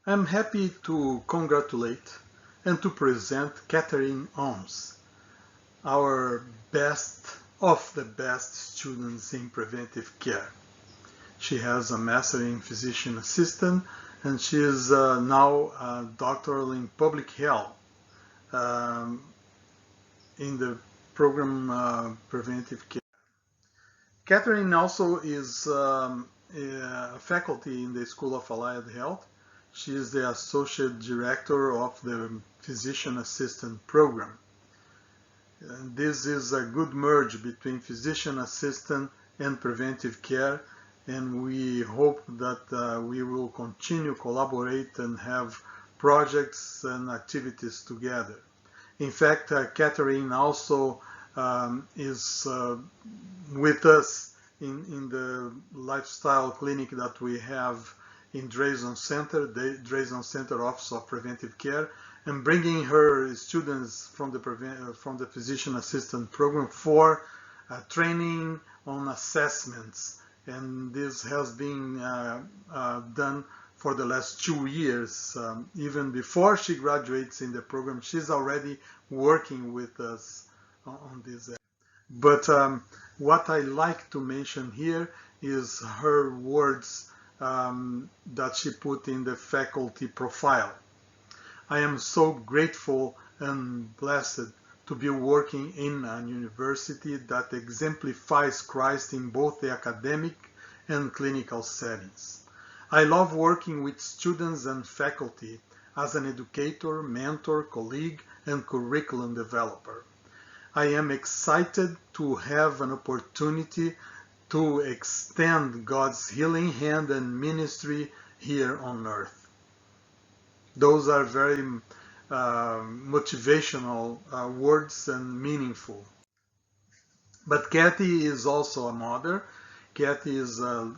I'm happy to congratulate and to present Cathy Oms, our best of the best students in preventive care. She has a master in physician assistant and she is now a doctoral in public health um, in the program Preventive Care. Catherine also is a faculty in the School of Allied Health. She is the Associate Director of the Physician Assistant Program. And this is a good merge between physician assistant and preventive care, and we hope that we will continue collaborate and have projects and activities together. In fact, Catherine also is with us in the lifestyle clinic that we have in Dresden Center, the Dresden Center Office of Preventive Care, and bringing her students from the physician assistant program for training on assessments. And this has been done for the last 2 years. Even before she graduates in the program, she's already working with us on this. But what I like to mention here is her words that she put in the faculty profile. I am so grateful and blessed to be working in a university that exemplifies Christ in both the academic and clinical settings. I love working with students and faculty as an educator, mentor, colleague, and curriculum developer. I am excited to have an opportunity to extend God's healing hand and ministry here on earth. Those are very motivational words and meaningful. But Cathy is also a mother. Cathy is a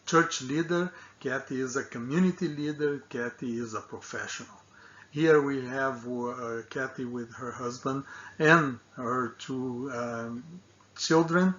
church leader. Cathy is a community leader. Cathy is a professional. Here we have Cathy with her husband and her 2 children.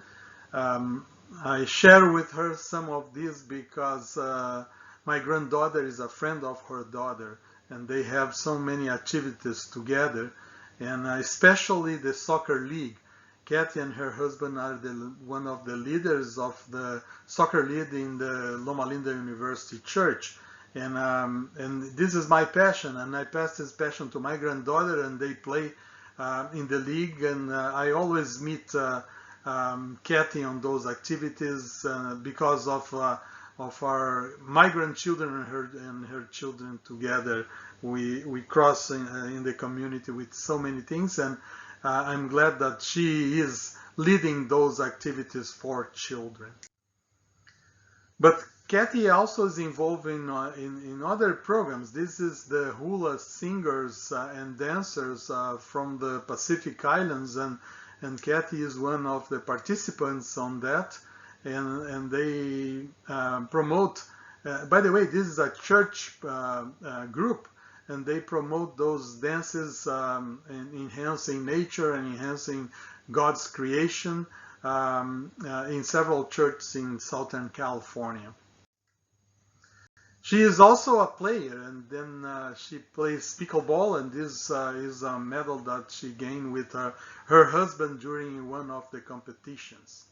I share with her some of this because my granddaughter is a friend of her daughter, and they have so many activities together, and especially the soccer league. Cathy and her husband are one of the leaders of the soccer league in the Loma University Church. And this is my passion, and I pass this passion to my granddaughter, and they play in the league, and I always meet Cathy on those activities because of my grandchildren and her children together. We cross in the community with so many things, and I'm glad that she is leading those activities for children. But Cathy also is involved in other programs. This is the hula singers and dancers from the Pacific Islands, and Cathy is one of the participants on that. And they promote, by the way, this is a church group, and they promote those dances in enhancing nature and enhancing God's creation in several churches in Southern California. She is also a player, and then she plays pickleball, and this is a medal that she gained with her husband during one of the competitions.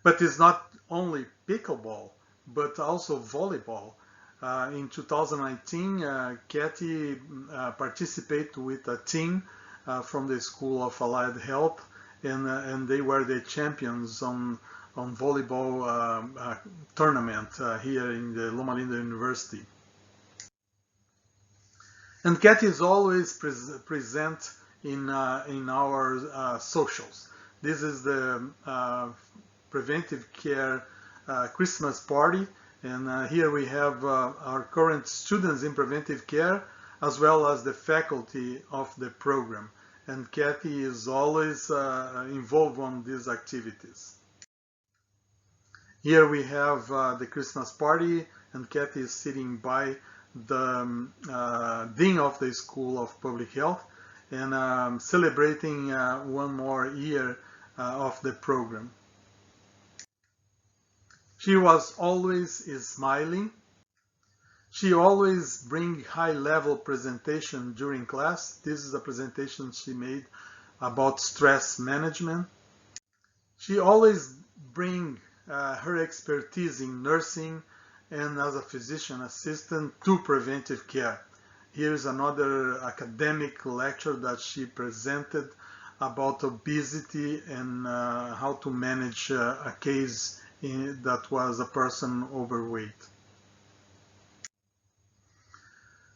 But it's not only pickleball, but also volleyball. In 2019, Cathy participated with a team from the School of Allied Health, and they were the champions on volleyball tournament here in the Loma Linda University. And Cathy is always present in our socials. This is the Preventive Care Christmas party, and here we have our current students in preventive care as well as the faculty of the program, and Cathy is always involved on these activities. Here we have the Christmas party, and Cathy is sitting by the Dean of the School of Public Health and celebrating one more year of the program. She was always smiling. She always brings high-level presentation during class. This is a presentation she made about stress management. She always brings her expertise in nursing and as a physician assistant to preventive care. Here is another academic lecture that she presented about obesity and how to manage a case that was a person overweight.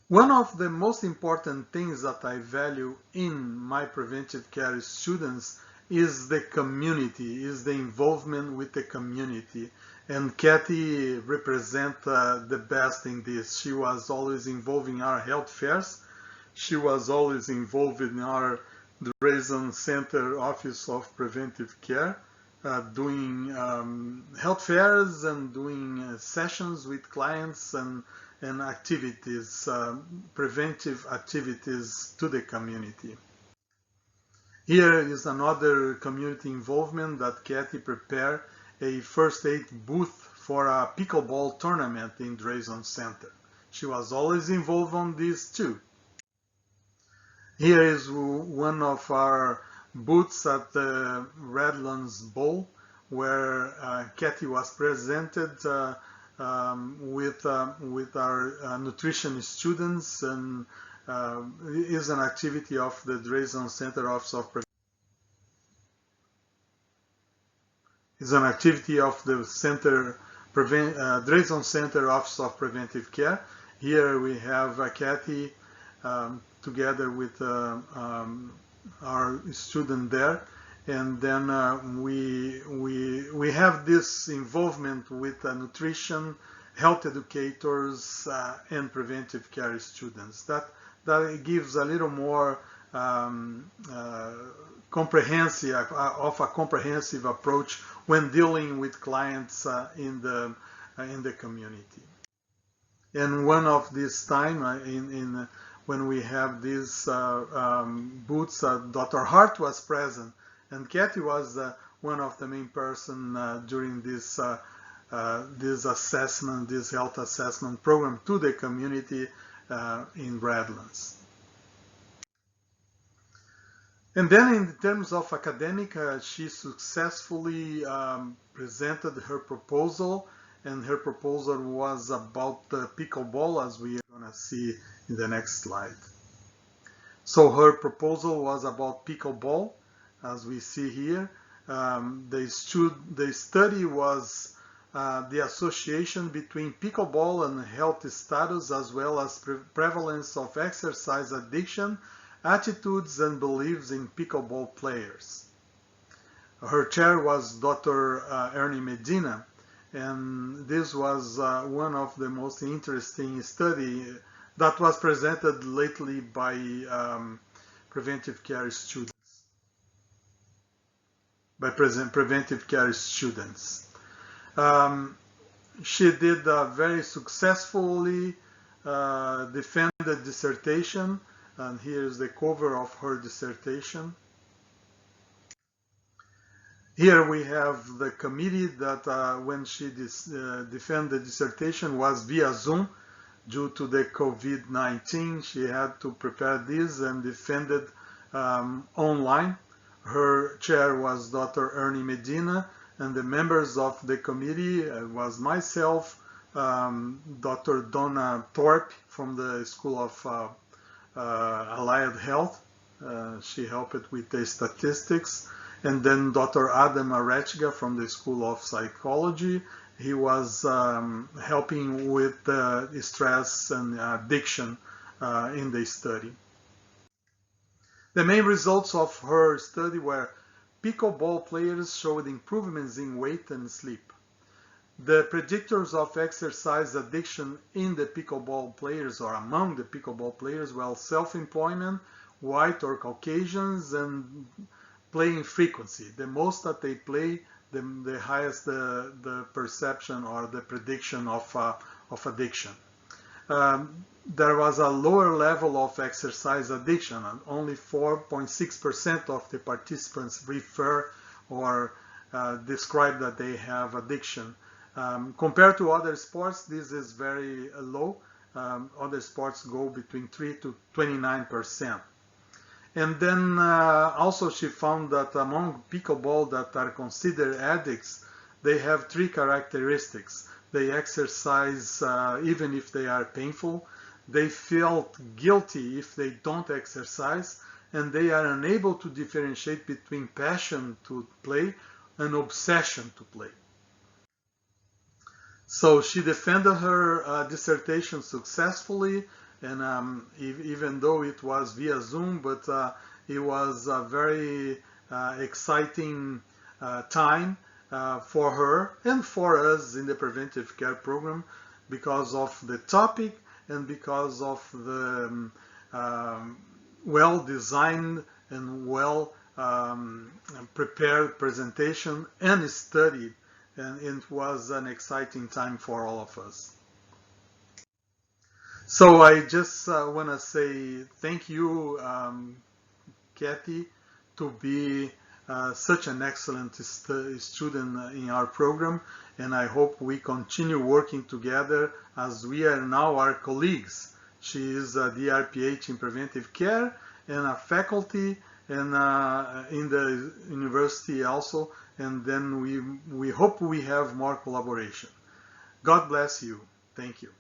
One of the most important things that I value in my preventive care students is the community, is the involvement with the community. And Cathy represents the best in this. She was always involved in our health fairs. She was always involved in our Dresden Center Office of Preventive Care, doing health fairs and doing sessions with clients and activities, preventive activities to the community. Here is another community involvement that Cathy prepared a first aid booth for a pickleball tournament in Dresden Center. She was always involved on this too. Here is one of our booths at the Redlands Bowl where Cathy was presented with our nutrition students, and is an activity of the Dresden Center Office of Dresden Center Office of Preventive Care. Here we have Cathy together with our student there. And then we have this involvement with nutrition, health educators, and preventive care students. That gives a little more comprehensive approach when dealing with clients in the community. And one of this time when we have these booths, Dr. Hart was present. And Cathy was one of the main person during this assessment, this health assessment program to the community in Redlands. And then in terms of academic, she successfully presented her proposal, and her proposal was about pickleball, as we are going to see in the next slide. So her proposal was about pickleball. As we see here, the study was the association between pickleball and health status, as well as prevalence of exercise addiction, attitudes and beliefs in pickleball players. Her chair was Dr. Ernie Medina, and this was one of the most interesting studies that was presented lately by preventive care students. She did very successfully defend the dissertation, and here is the cover of her dissertation. Here we have the committee that when she defended the dissertation was via Zoom. Due to the COVID-19, she had to prepare this and defended online. Her chair was Dr. Ernie Medina, and the members of the committee was myself, Dr. Donna Thorpe from the School of Allied Health. She helped with the statistics. And then Dr. Adam Arechga from the School of Psychology. He was helping with stress and addiction in the study. The main results of her study were pickleball players showed improvements in weight and sleep. The predictors of exercise addiction in the pickleball players, or among the pickleball players, were self-employment, white or Caucasians, and playing frequency. The most that they play, the highest the perception or the prediction of addiction. There was a lower level of exercise addiction, and only 4.6% of the participants refer or describe that they have addiction. Compared to other sports, this is very low, other sports go between 3 to 29%. And then also she found that among pickleball that are considered addicts, they have three characteristics. They exercise even if they are painful. They feel guilty if they don't exercise, and they are unable to differentiate between passion to play and obsession to play. So she defended her dissertation successfully, and even though it was via Zoom, but it was a very exciting time for her and for us in the preventive care program because of the topic and because of the well-designed and well prepared presentation and studied, and it was an exciting time for all of us. So I just want to say thank you, Cathy, to be such an excellent student in our program, and I hope we continue working together as we are now our colleagues. She is a DrPH in preventive care and a faculty and in the university also, and then we hope we have more collaboration. God bless you. Thank you.